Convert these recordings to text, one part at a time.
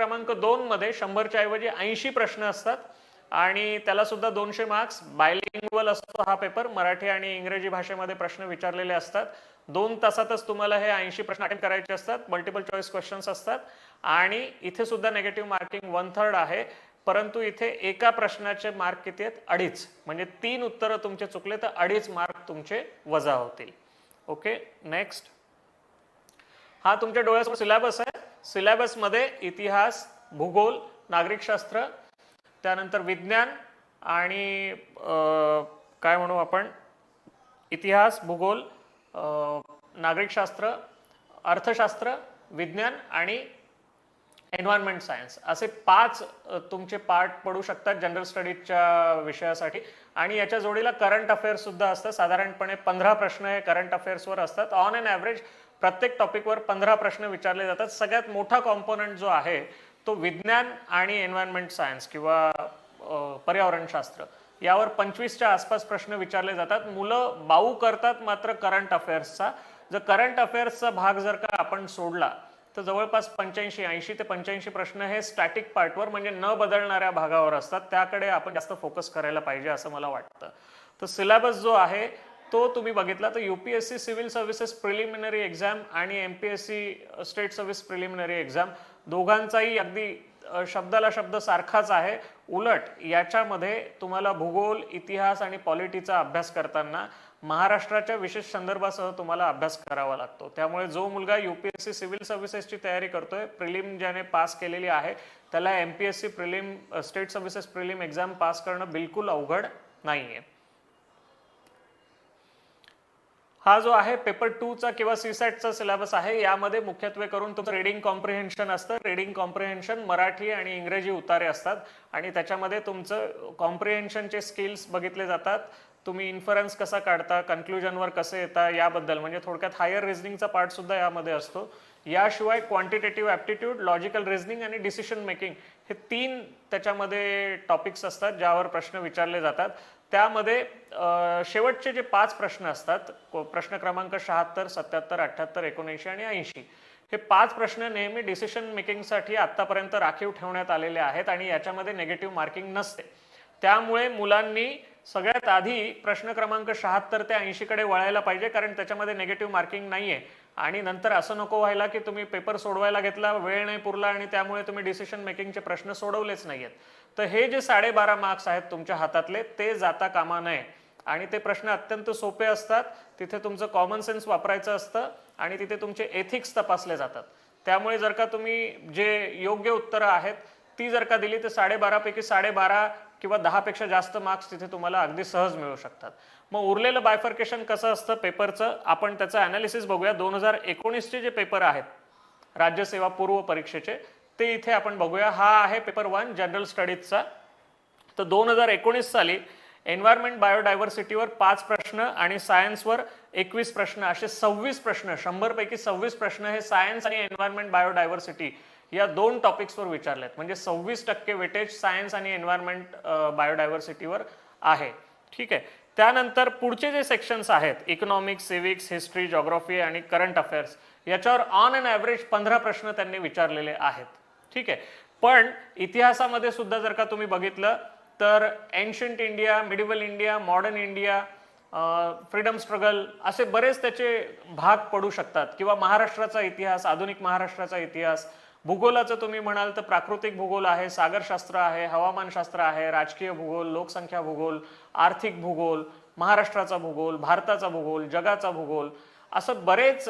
क्रमांक 2 मध्ये 100च्या ऐवजी 80 प्रश्न असतात आणि त्याला सुद्धा 200 मार्क्स. बायलिंग्वल असतो हा पेपर, मराठी आणि इंग्रजी भाषेमध्ये प्रश्न विचारलेले असतात. 2 तासातच तुम्हाला हे 80 प्रश्न अटेंड करायचे असतात. मल्टिपल चॉईस क्वेश्चन्स असतात आणि इथे सुद्धा नेगेटिव्ह मार्किंग 1/3 आहे. परंतु इथे एका प्रश्नाचे मार्क किती आहेत? 2.5. म्हणजे 3 उत्तरं तुमचे चुकले तर 2.5 मार्क तुमचे वजा होतील. Okay, next. हा तुमच्या डोळ्यासमोर सिलेबस आहे. सिलेबसमध्ये इतिहास, भूगोल, नागरिकशास्त्र, त्यानंतर विज्ञान आणि काय म्हणू आपण, इतिहास, भूगोल, नागरिकशास्त्र, अर्थशास्त्र, विज्ञान आणि एन्व्हायरमेंट सायन्स असे 5 तुमचे पार्ट पडू शकतात जनरल स्टडीजच्या विषयासाठी. आणि याच्या जोडीला करंट अफेअर्स सुद्धा असतात. साधारणपणे 15 प्रश्न हे करंट अफेअर्सवर असतात. ऑन एन ॲव्हरेज प्रत्येक टॉपिकवर 15 प्रश्न विचारले जातात. सगळ्यात मोठा कॉम्पोनंट जो आहे तो विज्ञान आणि एन्व्हायरमेंट सायन्स किंवा पर्यावरणशास्त्र यावर 25च्या आसपास प्रश्न विचारले जातात. मुलं बाऊ करतात मात्र करंट अफेअर्सचा. जर करंट अफेअर्सचा भाग जर का आपण सोडला तर जवळपास 80 ते 85 प्रश्न हे स्टॅटिक पार्टवर म्हणजे न बदलणाऱ्या भागावर असतात. त्याकडे आपण जास्त फोकस करायला पाहिजे असं मला वाटतं. तर सिलेबस जो आहे तो तुम्ही बघितला तर UPSC civil services preliminary exam आणि MPSC state service preliminary exam दोघांचाही अगदी शब्दाला शब्द सारखाच आहे. उलट याच्यामध्ये तुम्हाला भूगोल, इतिहास आणि पॉलिटीचा अभ्यास करताना महाराष्ट्राच्या विशेष संदर्भासह तुम्हाला अभ्यास करावा लागतो. त्यामुळे जो मुलगा UPSC सिव्हिल सर्व्हिसेसची तयारी करतोय, प्रिलिम ज्याने पास केलेली आहे, त्याला MPSC prelim state services prelim exam pass करणं बिलकुल अवघड नाहीये. हा जो आहे पेपर 2चा किंवा CSATचा सिलेबस आहे. यामध्ये मुख्यत्वे करून तुमचं रीडिंग कॉम्प्रिहेन्शन असतं. रीडिंग कॉम्प्रिहेन्शन मराठी आणि इंग्रजी उतारे असतात आणि त्याच्यामध्ये तुमचं कॉम्प्रिहेन्शनचे स्किल्स बघितले जातात. तुम्ही इन्फरन्स कसा काढता, कन्क्लुजनवर कसे येता याबद्दल, म्हणजे थोडक्यात हायर रिझनिंगचा पार्ट सुद्धा यामध्ये असतो. याशिवाय क्वांटिटेटिव्ह ॲप्टिट्यूड, लॉजिकल रिझनिंग आणि डिसिशन मेकिंग हे 3 त्याच्यामध्ये टॉपिक्स असतात ज्यावर प्रश्न विचारले जातात. त्यामध्ये शेवटचे जे 5 प्रश्न असतात, प्रश्न क्रमांक 76, 77, 78, 79 आणि 80, हे 5 प्रश्न नेहमी डिसिशन मेकिंगसाठी आत्तापर्यंत राखीव ठेवण्यात आलेले आहेत आणि याच्यामध्ये नेगेटिव्ह मार्किंग नसते. त्यामुळे मुलांनी सगळ्यात आधी प्रश्न क्रमांक 76 ते 80 कडे वळायला पाहिजे, कारण त्याच्यामध्ये नेगेटिव्ह मार्किंग नाहीये. आणि नंतर असं नको व्हायला की तुम्ही पेपर सोडवायला घेतला, वेळ नाही पुरला आणि त्यामुळे तुम्ही डिसिशन मेकिंगचे प्रश्न सोडवलेच नाहीयेत. तर हे जे 12.5 मार्क्स आहेत तुमच्या हातातले ते जाता कामा नये. आणि ते प्रश्न अत्यंत सोपे असतात. तिथे तुमचं कॉमन सेन्स वापरायचं असतं आणि तिथे तुमचे एथिक्स तपासले जातात. त्यामुळे जर का तुम्ही जे योग्य उत्तरं आहेत ती जर का दिली तर 12.5 पैकी 12.5 किंवा 10 पेक्षा जास्त मार्क्स तिथे तुम्हाला अगदी सहज मिळू शकतात. मग उरलेलं बायफर्केशन कसं असतं पेपरचं, आपण त्याचं ॲनालिसिस बघूया. 2019चे जे पेपर आहेत राज्यसेवा पूर्व परीक्षेचे ते इथे आपण बघूया. हा आहे पेपर 1 जनरल स्टडीजचा. तर 2019 साली एन्व्हायरमेंट बायोडायव्हर्सिटीवर 5 प्रश्न आणि सायन्सवर 21 प्रश्न असे 26 प्रश्न, 100 पैकी 26 प्रश्न हे सायन्स आणि एन्व्हायरमेंट बायोडायव्हर्सिटी या 2 टॉपिक्सवर विचारलेत. म्हणजे 26% वेटेज सायन्स आणि एन्व्हायरमेंट बायोडायव्हर्सिटीवर आहे. ठीक आहे. त्यानंतर पुढचे जे सेक्शन्स आहेत इकॉनॉमिक्स, सिव्हिक्स, हिस्ट्री, जॉग्राफी आणि करंट अफेअर्स याच्यावर ऑन एन ॲव्हरेज 15 प्रश्न त्यांनी विचारलेले आहेत. ठीक आहे. पण इतिहासामध्ये सुद्धा जर का तुम्ही बघितलं तर ancient India, medieval India, modern India, freedom struggle असे बरेच त्याचे भाग पडू शकतात. किंवा महाराष्ट्राचा इतिहास, आधुनिक महाराष्ट्राचा इतिहास. भूगोलाचं तुम्ही म्हणाल तर प्राकृतिक भूगोल आहे, सागरशास्त्र आहे, हवामानशास्त्र आहे, राजकीय भूगोल, लोकसंख्या भूगोल, आर्थिक भूगोल, महाराष्ट्राचा भूगोल, भारताचा भूगोल, जगाचा भूगोल, असं बरेच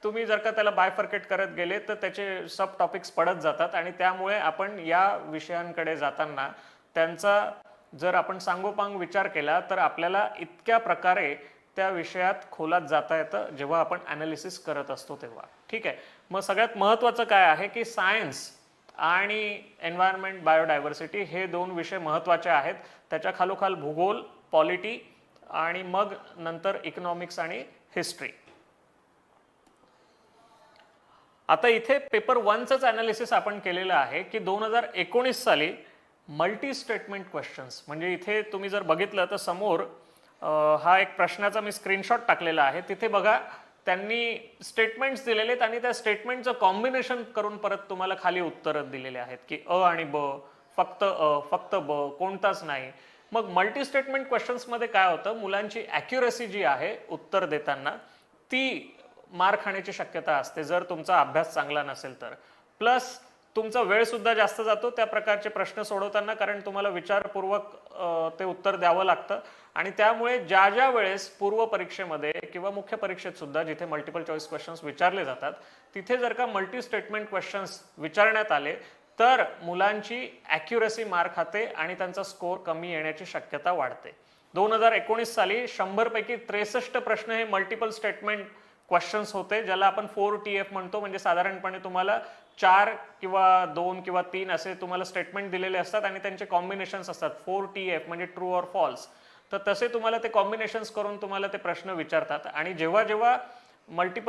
तुम्ही जर का त्याला बायफर्केट करत गेले तर त्याचे सब टॉपिक्स पडत जातात. आणि त्यामुळे आपण या विषयांकडे जाताना त्यांचा जर आपण सांगोपांग विचार केला तर आपल्याला इतक्या प्रकारे त्या विषयात खोलात जाता येतं जेव्हा आपण ॲनालिसिस करत असतो तेव्हा. ठीक आहे. मग सगळ्यात महत्त्वाचं काय आहे की सायन्स आणि एन्व्हायरमेंट बायोडायव्हर्सिटी हे 2 विषय महत्त्वाचे आहेत. त्याच्या खालोखाल भूगोल, पॉलिटी आणि मग नंतर इकॉनॉमिक्स आणि हिस्ट्री. आता इथे पेपर 1चंच ॲनालिसिस आपण केलेलं आहे की 2019 साली मल्टी स्टेटमेंट क्वेश्चन्स, म्हणजे इथे तुम्ही जर बघितलं तर समोर हा एक प्रश्नाचा मी स्क्रीनशॉट टाकलेला आहे. तिथे बघा त्यांनी स्टेटमेंट्स दिलेले आहेत आणि त्या स्टेटमेंटचं कॉम्बिनेशन करून परत तुम्हाला खाली उत्तर दिलेले आहेत की अ आणि ब, फक्त अ, फक्त ब, कोणताच नाही. मग मल्टी स्टेटमेंट क्वेश्चन्समध्ये काय होतं, मुलांची ॲक्युरसी जी आहे उत्तर देताना ती मार खाण्याची शक्यता असते जर तुमचा अभ्यास चांगला नसेल तर. प्लस तुमचा वेळ सुद्धा जास्त जातो त्या प्रकारचे प्रश्न सोडवताना, कारण तुम्हाला विचारपूर्वक ते उत्तर द्यावं लागतं. आणि त्यामुळे ज्या ज्या वेळेस पूर्व परीक्षेमध्ये किंवा मुख्य परीक्षेत सुद्धा जिथे मल्टिपल चॉईस क्वेश्चन्स विचारले जातात तिथे जर का मल्टी स्टेटमेंट क्वेश्चन्स विचारण्यात आले तर मुलांची ॲक्युरसी मार खाते आणि त्यांचा स्कोर कमी येण्याची शक्यता वाढते. 2019 साली 100 पैकी 63 प्रश्न हे मल्टिपल स्टेटमेंट क्वेश्चन्स होते, ज्याला आपण 4TF म्हणतो. म्हणजे साधारणपणे तुम्हाला 4 किंवा 2 किंवा 3 असे तुम्हाला स्टेटमेंट दिलेले असतात आणि त्यांचे कॉम्बिनेशन्स असतात. 4TF म्हणजे ट्रू ऑर फॉल्स. तर तसे तुम्हाला ते कॉम्बिनेशन्स करून तुम्हाला ते प्रश्न विचारतात. आणि जेव्हा जेव्हा मल्टी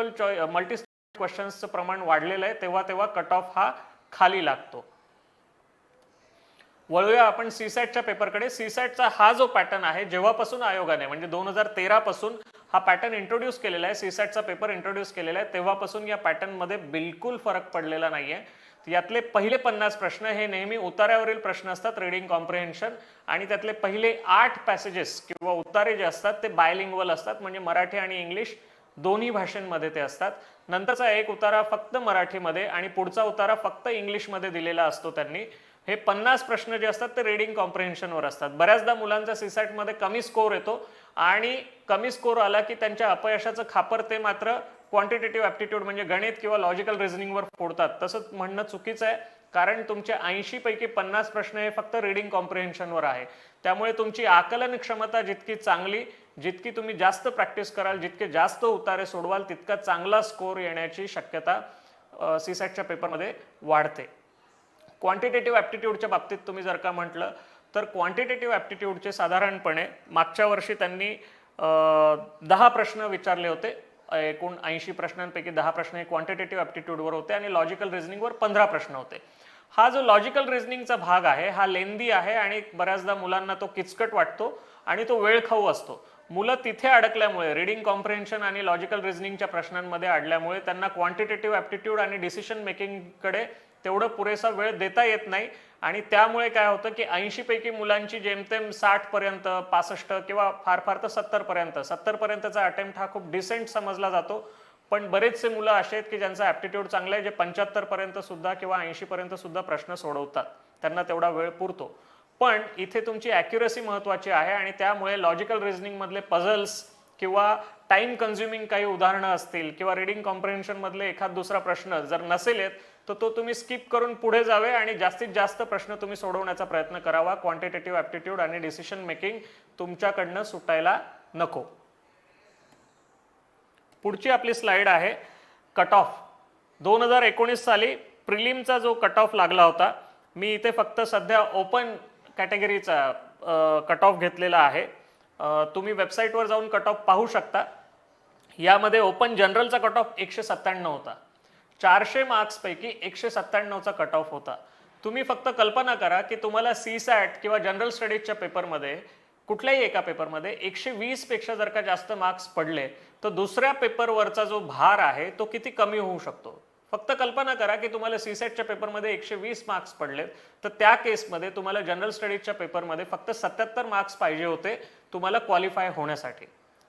क्वेश्चन्सचं प्रमाण वाढलेलं आहे तेव्हा तेव्हा कट ऑफ हा खाली लागतो. वळूया आपण सीसॅटच्या पेपरकडे. सीसॅटचा हा जो पॅटर्न आहे, जेव्हापासून आयोगाने म्हणजे 2013 पासून हा पॅटर्न इंट्रोड्यूस केलेला आहे, सीसॅटचा पेपर इंट्रोड्यूस केलेला आहे, तेव्हापासून या पॅटर्नमध्ये बिलकुल फरक पडलेला नाहीये. यातले पहिले 50 प्रश्न हे नेहमी उतार्यावरील प्रश्न असतात, रीडिंग कॉम्प्रिहेन्शन. आणि त्यातले पहिले 8 पॅसेजेस किंवा उतारे जे असतात ते बायलिंग्वल असतात, म्हणजे मराठी आणि इंग्लिश दोन्ही भाषांमध्ये ते असतात. नंतरचा एक उतारा फक्त मराठीमध्ये आणि पुढचा उतारा फक्त इंग्लिशमध्ये दिलेला असतो त्यांनी. हे 50 प्रश्न जे असतात ते रीडिंग कॉम्प्रिहेन्शनवर असतात. बऱ्याचदा मुलांचा सीसॅटमध्ये कमी स्कोर येतो आणि कमी स्कोर आला की त्यांच्या अपयशाचं खापर ते मात्र क्वांटिटेटिव्ह ॲप्टिट्यूड म्हणजे गणित किंवा लॉजिकल रिझनिंगवर फोडतात. तसं म्हणणं चुकीचं आहे, कारण तुमचे 80 पैकी 50 प्रश्न हे फक्त रीडिंग कॉम्प्रिहेन्शनवर आहे. त्यामुळे तुमची आकलन क्षमता जितकी चांगली, जितकी तुम्ही जास्त प्रॅक्टिस कराल, जितके जास्त उतारे सोडवाल, तितका चांगला स्कोर येण्याची शक्यता सीसॅटच्या पेपरमध्ये वाढते. क्वांटिटेटिव्ह ॲप्टिट्यूडच्या बाबतीत तुम्ही जर का म्हटलं तर क्वांटिटेटिव्ह ॲप्टिट्यूडचे साधारणपणे मागच्या वर्षी त्यांनी 10 प्रश्न विचारले होते. एकूण 80 प्रश्नांपैकी 10 प्रश्न हे क्वांटिटेटिव्ह ॲप्टिट्यूडवर होते आणि लॉजिकल रिझनिंगवर 15 प्रश्न होते. हा जो लॉजिकल रिझनिंगचा भाग आहे हा लेंदी आहे आणि बऱ्याचदा मुलांना तो किचकट वाटतो आणि तो वेळखाऊ असतो. मुलं तिथे अडकल्यामुळे, रीडिंग कॉम्प्रिहेन्शन आणि लॉजिकल रिझनिंगच्या प्रश्नांमध्ये अडल्यामुळे त्यांना क्वांटिटेटिव्ह ॲप्टिट्यूड आणि डिसिशन मेकिंगकडे तेवढं पुरेसा वेळ देता येत नाही. आणि त्यामुळे काय होतं की 80 पैकी मुलांची जेमतेम 60 पर्यंत, 65 किंवा फार फार तर 70 पर्यंतचा अटेम्प्ट हा खूप डिसेंट समजला जातो. पण बरेचसे मुलं असे आहेत की ज्यांचा ॲप्टिट्यूड चांगला आहे, जे 75 पर्यंत सुद्धा किंवा 80 पर्यंत सुद्धा प्रश्न सोडवतात, त्यांना तेवढा वेळ पुरतो. पण इथे तुमची ॲक्युरसी महत्त्वाची आहे आणि त्यामुळे लॉजिकल रिझनिंग मधले पझल्स किंवा टाइम कन्झ्युमिंग काही उदाहरणं असतील किंवा रीडिंग कॉम्प्रिहेन्शन मधले एखाद दुसरा प्रश्न जर नसेल येत तर तो तुम्ही स्किप करून पुढे जावे आणि जास्तीत जास्त प्रश्न तुम्ही सोडवण्याचा प्रयत्न करावा. क्वांटिटेटिव्ह ॲप्टिट्यूड आणि डिसिशन मेकिंग तुमच्याकडनं सुटायला नको. पुढची आपली स्लाइड आहे कट ऑफ. 2019 साली प्रिलिमचा जो कट ऑफ लागला होता, मी इथे फक्त सध्या ओपन कॅटेगरीचा कट ऑफ घेतलेला आहे. तुम्ही वेबसाईटवर जाऊन कट ऑफ पाहू शकता. यामध्ये ओपन जनरलचा कट ऑफ 197 होता. 400 मार्क्स पैकी 197चा कट ऑफ होता. तुम्ही फक्त कल्पना करा की तुम्हाला सीसॅट किंवा जनरल स्टडीजच्या पेपरमध्ये, कुठल्याही एका पेपरमध्ये 120 पेक्षा जर का जास्त मार्क्स पडले तर दुसऱ्या पेपरवरचा जो भार आहे तो किती कमी होऊ शकतो. फक्त कल्पना करा की तुम्हाला सीसॅटच्या पेपरमध्ये 120 मार्क्स पडलेत तर त्या केसमध्ये तुम्हाला जनरल स्टडीजच्या पेपरमध्ये फक्त 77 मार्क्स पाहिजे होते तुम्हाला क्वालिफाय होण्यासाठी.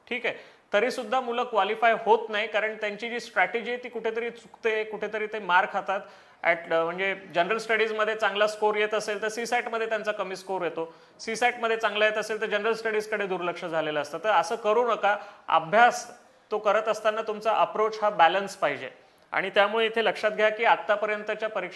ठीक आहे, तरी सुद्धा मुलं क्वालिफाय होत नाही, कारण त्यांची जी स्ट्रॅटेजी आहे ती कुठेतरी चुकते, कुठेतरी ते मार खातात. म्हणजे जनरल स्टडीजमध्ये चांगला स्कोर येत असेल तर सीसॅटमध्ये त्यांचा कमी स्कोर येतो, सीसॅटमध्ये चांगला येत असेल तर जनरल स्टडीजकडे दुर्लक्ष झालेलं असतं. तर असं करू नका. अभ्यास तो करत असताना तुमचा अप्रोच हा बॅलन्स पाहिजे. आणि त्यामुळे इथे लक्षात घ्या की आतापर्यंतच्या परीक्षा